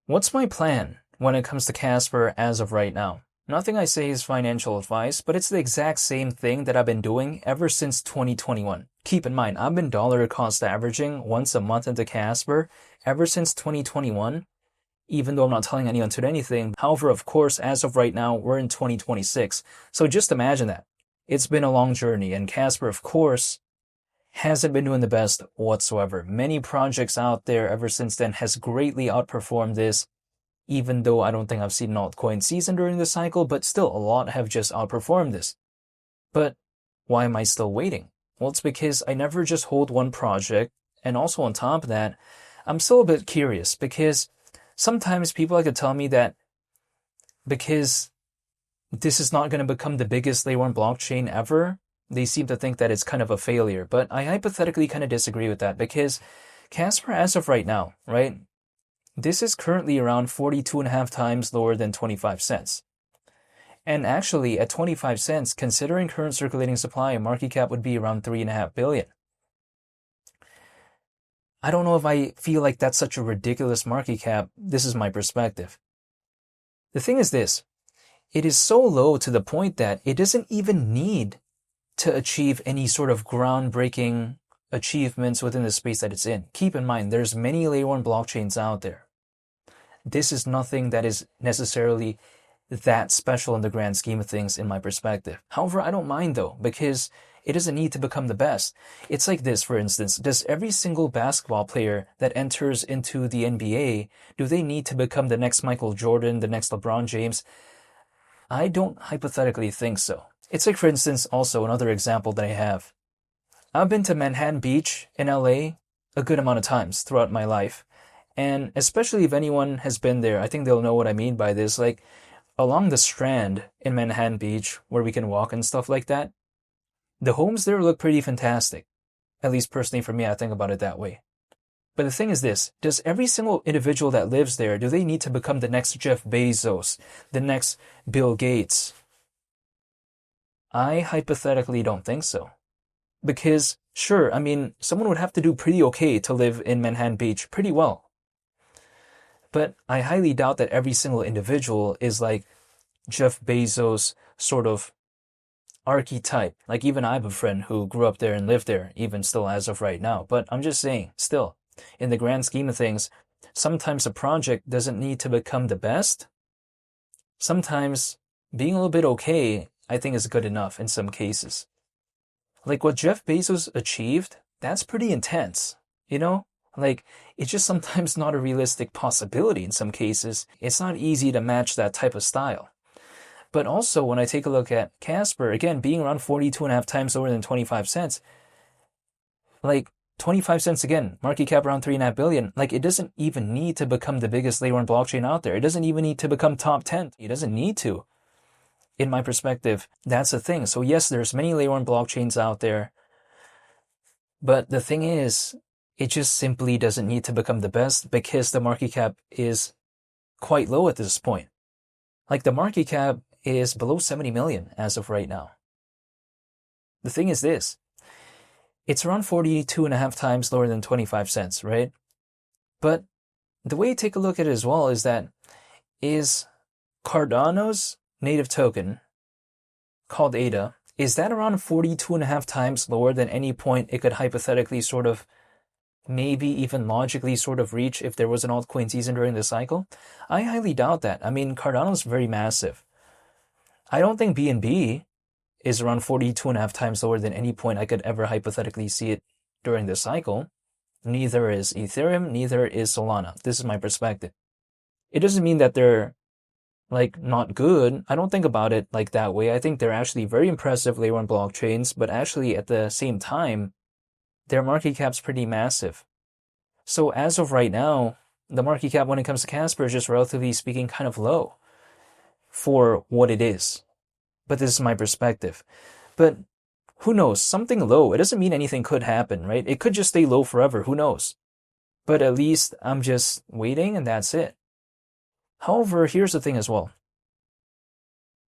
What's my plan when it comes to Casper as of right now? Nothing I say is financial advice, but it's the exact same thing that I've been doing ever since 2021. Keep in mind, I've been dollar cost averaging once a month into Casper ever since 2021, even though I'm not telling anyone to do anything. However, of course, as of right now, we're in 2026. So just imagine that. It's been a long journey, and Casper, of course, hasn't been doing the best whatsoever. Many projects out there ever since then has greatly outperformed this, even though I don't think I've seen an altcoin season during this cycle, but still a lot have just outperformed this. But why am I still waiting? Well, it's because I never just hold one project, and also on top of that, I'm still a bit curious because sometimes people like to tell me that because this is not going to become the biggest layer 1 blockchain ever, they seem to think that it's kind of a failure. But I hypothetically kind of disagree with that because Casper, as of right now, right, this is currently around 42.5 times lower than 25 cents. And actually, at 25 cents, considering current circulating supply, market cap would be around 3.5 billion. I don't know if I feel like that's such a ridiculous market cap. This is my perspective. The thing is this, it is so low to the point that it doesn't even need to achieve any sort of groundbreaking achievements within the space that it's in. Keep in mind, there's many layer 1 blockchains out there. This is nothing that is necessarily that special in the grand scheme of things in my perspective. However, I don't mind though, because it doesn't need to become the best. It's like this, for instance, does every single basketball player that enters into the NBA, do they need to become the next Michael Jordan, the next LeBron James? I don't hypothetically think so. It's like, for instance, also another example that I have. I've been to Manhattan Beach in LA a good amount of times throughout my life. And especially if anyone has been there, I think they'll know what I mean by this. Like, along the Strand in Manhattan Beach, where we can walk and stuff like that, the homes there look pretty fantastic. At least personally for me, I think about it that way. But the thing is this, does every single individual that lives there, do they need to become the next Jeff Bezos, the next Bill Gates? I hypothetically don't think so. Because, sure, I mean, someone would have to do pretty okay to live in Manhattan Beach pretty well. But I highly doubt that every single individual is like Jeff Bezos sort of archetype. Like, even I have a friend who grew up there and lived there, even still as of right now. But I'm just saying, still, in the grand scheme of things, sometimes a project doesn't need to become the best. Sometimes being a little bit okay, I think, is good enough in some cases. Like what Jeff Bezos achieved, that's pretty intense, you know? Like, it's just sometimes not a realistic possibility in some cases. It's not easy to match that type of style. But also, when I take a look at Casper, again, being around 42.5 times lower than 25 cents, like, 25 cents again, market cap around 3.5 billion, like, it doesn't even need to become the biggest layer 1 blockchain out there. It doesn't even need to become top 10. It doesn't need to. In my perspective, that's the thing. So yes, there's many layer 1 blockchains out there, but the thing is, it just simply doesn't need to become the best because the market cap is quite low at this point. Like, the market cap is below 70 million as of right now. The thing is this, it's around 42.5 times lower than 25 cents, right? But the way you take a look at it as well is that is Cardano's native token called ADA, is that around 42.5 times lower than any point it could hypothetically sort of maybe even logically sort of reach if there was an altcoin season during the cycle? I highly doubt that. I mean, Cardano's very massive. I don't think BNB is around 42.5 times lower than any point I could ever hypothetically see it during this cycle. Neither is Ethereum, neither is Solana. This is my perspective. It doesn't mean that they're like not good. I don't think about it like that way. I think they're actually very impressive layer 1 blockchains, but actually at the same time, their market cap's pretty massive. So as of right now, the market cap when it comes to Casper is just relatively speaking kind of low for what it is. But this is my perspective. But who knows? Something low, it doesn't mean anything could happen, right? It could just stay low forever. Who knows? But at least I'm just waiting and that's it. However, here's the thing as well.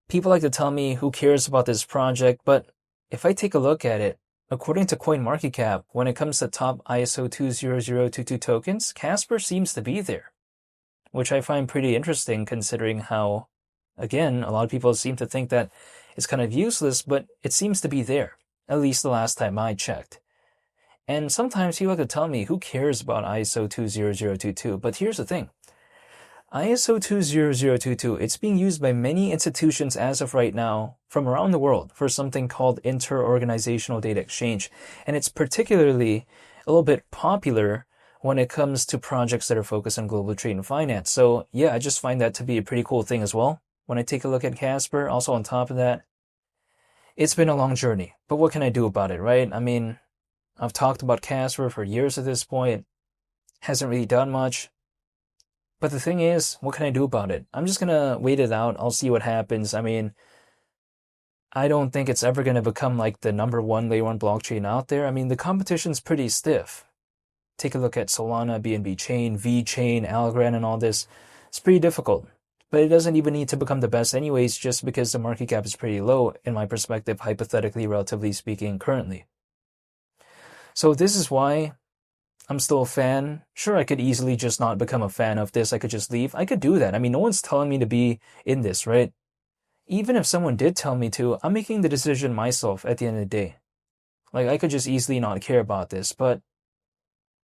People like to tell me who cares about this project, but if I take a look at it, according to CoinMarketCap, when it comes to top ISO 20022 tokens, Casper seems to be there. which I find pretty interesting considering how, again, a lot of people seem to think that it's kind of useless, but it seems to be there, at least the last time I checked. And sometimes people could tell me, who cares about ISO 20022? But here's the thing. ISO 20022, it's being used by many institutions as of right now from around the world for something called inter-organizational data exchange. And it's particularly a little bit popular when it comes to projects that are focused on global trade and finance. So yeah, I just find that to be a pretty cool thing as well. When I take a look at Casper, also on top of that, it's been a long journey, but what can I do about it, right? I mean, I've talked about Casper for years at this point. Hasn't really done much. But the thing is, what can I do about it? I'm just gonna wait it out. I'll see what happens. I mean, I don't think it's ever gonna become like the #1 layer 1 blockchain out there. I mean, the competition's pretty stiff. Take a look at Solana, BNB Chain, VeChain, Algorand, and all this. It's pretty difficult. But it doesn't even need to become the best anyways, just because the market cap is pretty low, in my perspective, hypothetically, relatively speaking, currently. So this is why I'm still a fan. Sure, I could easily just not become a fan of this. I could just leave. I could do that. I mean, no one's telling me to be in this, right? Even if someone did tell me to, I'm making the decision myself at the end of the day. Like, I could just easily not care about this, but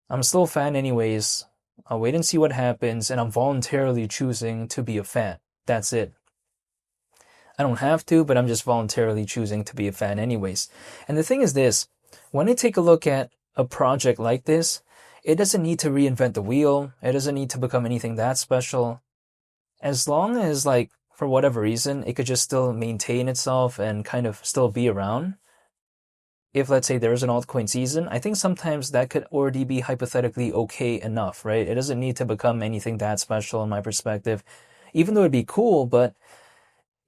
I'm still a fan anyways. I'll wait and see what happens, and I'm voluntarily choosing to be a fan. That's it. I don't have to, but I'm just voluntarily choosing to be a fan anyways. And the thing is this, when I take a look at a project like this, it doesn't need to reinvent the wheel. It doesn't need to become anything that special. As long as, like, for whatever reason, it could just still maintain itself and kind of still be around. If, let's say, there's an altcoin season, I think sometimes that could already be hypothetically okay enough, right? It doesn't need to become anything that special in my perspective, even though it'd be cool, but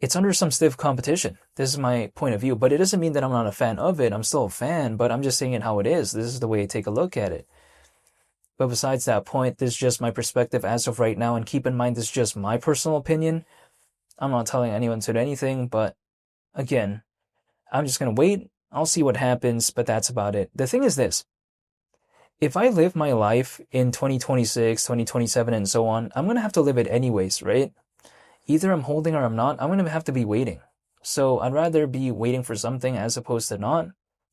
it's under some stiff competition. This is my point of view, but it doesn't mean that I'm not a fan of it. I'm still a fan, but I'm just saying it how it is. This is the way I take a look at it. But besides that point, this is just my perspective as of right now, and keep in mind, this is just my personal opinion. I'm not telling anyone to do anything, but again, I'm just going to wait. I'll see what happens, but that's about it. The thing is this. If I live my life in 2026, 2027, and so on, I'm going to have to live it anyways, right? Either I'm holding or I'm not. I'm going to have to be waiting. So I'd rather be waiting for something as opposed to not.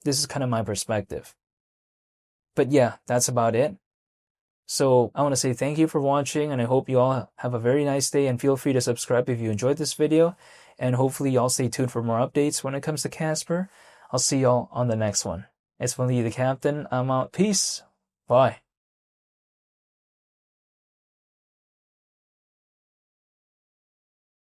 This is kind of my perspective. But yeah, that's about it. So I want to say thank you for watching, and I hope you all have a very nice day, and feel free to subscribe if you enjoyed this video, and hopefully y'all stay tuned for more updates when it comes to Casper. I'll see y'all on the next one. It's Willie the Captain. I'm out. Peace. Bye.